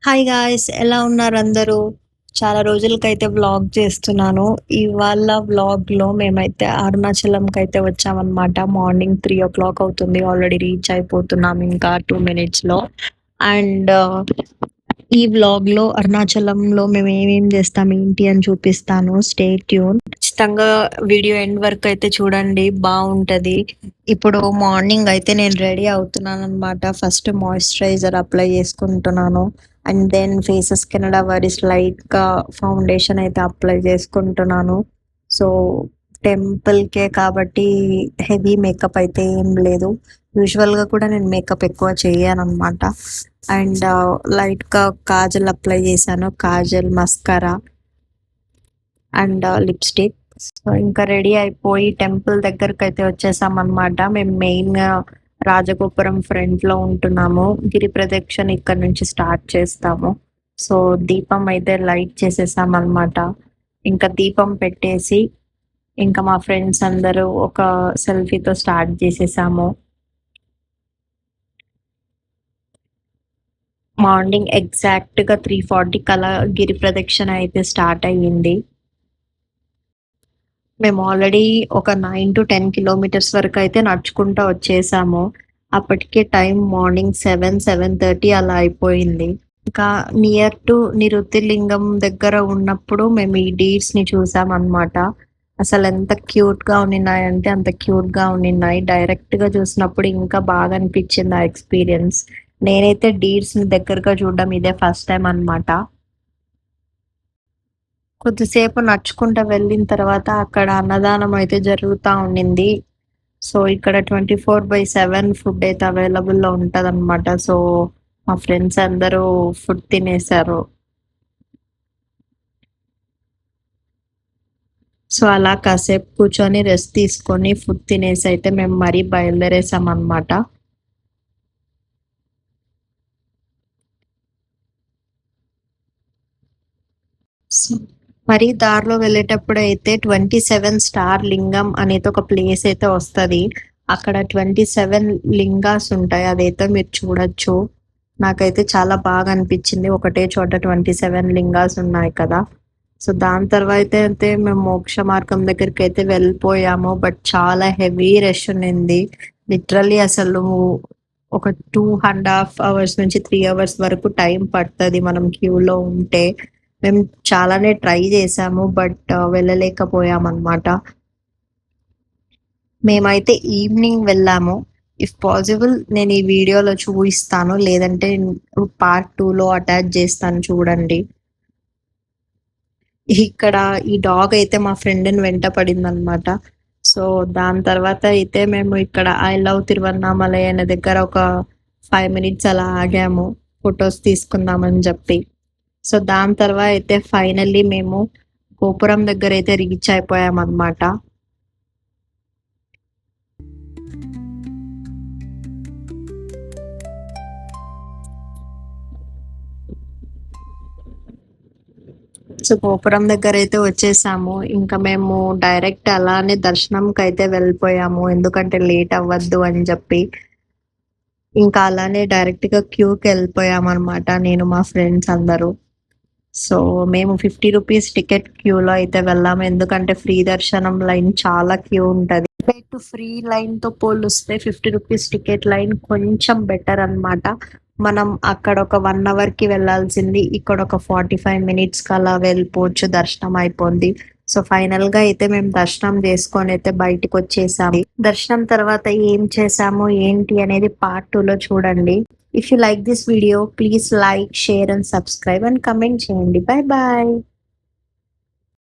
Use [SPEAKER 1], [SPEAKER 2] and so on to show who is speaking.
[SPEAKER 1] Hi guys, ఎలా ఉన్నారు అందరూ? చాలా రోజులకైతే వ్లాగ్ చేస్తున్నాను. ఇవాళ వ్లాగ్‌లో మేమైతే అరుణాచలంకైతే వచ్చామన్నమాట. మార్నింగ్ 3:00 అవుతుంది. ఆల్రెడీ రీచ్ అయిపోతున్నాం ఇంకా 2 మినిట్స్‌లో. అండ్ ఈ వ్లాగ్‌లో అరుణాచలంలో మేము ఏమేం చేస్తాం, ఏంటి అని చూపిస్తాను. Stay tune. ఖచ్చితంగా వీడియో ఎండ్ వరకు అయితే చూడండి, బావుంటది. ఇప్పుడు మార్నింగ్ అయితే నేను రెడీ అవుతున్నానన్నమాట. ఫస్ట్ మాయిశ్చరైజర్ అప్లై చేసుకుంటున్నాను. అండ్ దెన్ ఫేసెస్ కెనడా వారిస్ లైట్‌గా ఫౌండేషన్ అయితే అప్లై చేసుకుంటున్నాను. సో, టెంపుల్‌కే కాబట్టి హెవీ మేకప్ అయితే ఏం లేదు. యూజువల్‌గా కూడా నేను మేకప్ ఎక్కువ చేయననమాట. అండ్ లైట్‌గా కాజల్ అప్లై చేశాను. Kajal, mascara and lipstick. So, ఇంకా రెడీ అయిపోయి టెంపుల్ దగ్గరకైతే వచ్చేసామనమాట. మేము మెయిన్‌గా రాజగోపురం ఫ్రంట్‌లో ఉంటున్నాము. గిరి ప్రదక్షిణ ఇక్కడ నుంచి స్టార్ట్ చేస్తాము. సో, దీపం అయితే లైట్ చేసేసామనమాట. ఇంకా దీపం పెట్టేసి, ఇంకా మా ఫ్రెండ్స్ అందరూ ఒక సెల్ఫీతో స్టార్ట్ చేసేసాము. మార్నింగ్ ఎగ్జాక్ట్‌గా 3:40 కలా గిరి ప్రదక్షిణ అయితే స్టార్ట్ అయ్యింది. మేము ఆల్రెడీ ఒక 9-10 కిలోమీటర్స్ వరకైతే నడుచుకుంటా వచ్చేసాము. అప్పటికే టైం మార్నింగ్ 7, 7:30 అలా అయిపోయింది. ఇంకా నియర్ టు నిరుతిలింగం దగ్గర ఉన్నప్పుడు మేము ఈ డీర్స్‌ని చూసామనమాట. అసలెంత క్యూట్‌గా ఉండిన్నాయంటే అంత క్యూట్‌గా ఉండిన్నాయి. డైరెక్ట్‌గా చూసినప్పుడు ఇంకా బాగా అనిపిచ్చింది ఆ ఎక్స్‌పీరియన్స్. నేనైతే డీర్స్‌ని దగ్గరగా చూడడం ఇదే ఫస్ట్ టైమ్ అనమాట. కొద్దిసేపు నడుచుకుంటా వెళ్ళిన తర్వాత అక్కడ అన్నదానం అయితే జరుగుతా ఉండింది. సో, ఇక్కడ 24/7 ఫుడ్ అయితే అవైలబుల్‌లో ఉంటదనమాట. సో, మా ఫ్రెండ్స్ అందరూ ఫుడ్ తినేసారు. సో, అలా కాసేపు కూర్చొని రెస్ట్ తీసుకొని ఫుడ్ తినేసి అయితే మేము మరీ బయలుదేరేసామనమాట. సో, మరి దారిలో వెళ్ళేటప్పుడైతే 27 స్టార్ లింగం అనేది ఒక ప్లేస్ అయితే వస్తది. అక్కడ 27 లింగాస్ ఉంటాయి. అదైతే మీరు చూడొచ్చు. నాకైతే చాలా బాగా అనిపిచ్చింది. ఒకటే చోట 27 లింగాస్ ఉన్నాయి కదా! సో, దాని తర్వాత అయితే మేము మోక్ష మార్గం దగ్గరికైతే వెళ్ళిపోయాము. బట్ చాలా హెవీ రష్ ఉండింది. లిటరల్లీ అసలు ఒక 2½ అవర్స్ నుంచి 3 అవర్స్ వరకు టైం పడతది మనం క్యూలో ఉంటే. మేము చాలానే ట్రై చేశాము. బట్ వెళ్ళలేకపోయామనమాట. మేమైతే ఈవినింగ్ వెళ్ళాము. ఇఫ్ పాసిబుల్ నేను ఈ వీడియోలో చూయిస్తాను. లేదంటే పార్ట్ 2లో అటాచ్ చేస్తాను చూడండి. ఇక్కడ ఈ డాగ్ అయితే మా ఫ్రెండ్‌ని వెంట పడిందనమాట. సో, దాని తర్వాత అయితే మేము ఇక్కడ ఐ లవ్ తిరువన్నామలై అనే దగ్గర ఒక 5 మినిట్స్ అలా ఆగాము. ఫోటోస్ తీసుకుందామని జెప్పి. సో, దాని తర్వాత అయితే ఫైనల్లీ మేము గోపురం దగ్గరైతే రీచ్ అయిపోయామనమాట. సో, గోపురం దగ్గరైతే వచ్చేసాము. ఇంకా మేము డైరెక్ట్ అలానే దర్శనంకైతే వెళ్ళిపోయాము. ఎందుకంటే లేట్ అవ్వద్దు అని జెప్పి. ఇంకా అలానే డైరెక్ట్‌గా క్యూకెళ్ళిపోయామనమాట నేను, మా ఫ్రెండ్స్ అందరూ. సో, మేము 50 రూపీస్ టికెట్ క్యూలో అయితే వెళ్ళాము. ఎందుకంటే ఫ్రీ దర్శనం లైన్ చాలా క్యూ ఉంటది. కంపేర్ టు ఫ్రీ లైన్‌తో పోలిస్తే 50 రూపీస్ టికెట్ లైన్ కొంచెం బెటర్ అన్నమాట. మనం అక్కడ ఒక 1 అవర్‌కి వెళ్ళాల్సింది ఇక్కడ ఒక 45 మినిట్స్‌కి అలా వెళ్ళిపోవచ్చు. దర్శనం అయిపోద్ది. సో, ఫైనల్‌గా అయితే మేము దర్శనం చేసుకొనైతే బయటికొచ్చేసాము. దర్శనం తర్వాత ఏం చేశాము, ఏంటి అనేది పార్ట్ 2లో చూడండి. If you like this video, please like, share and subscribe and comment చేయండి. Bye bye.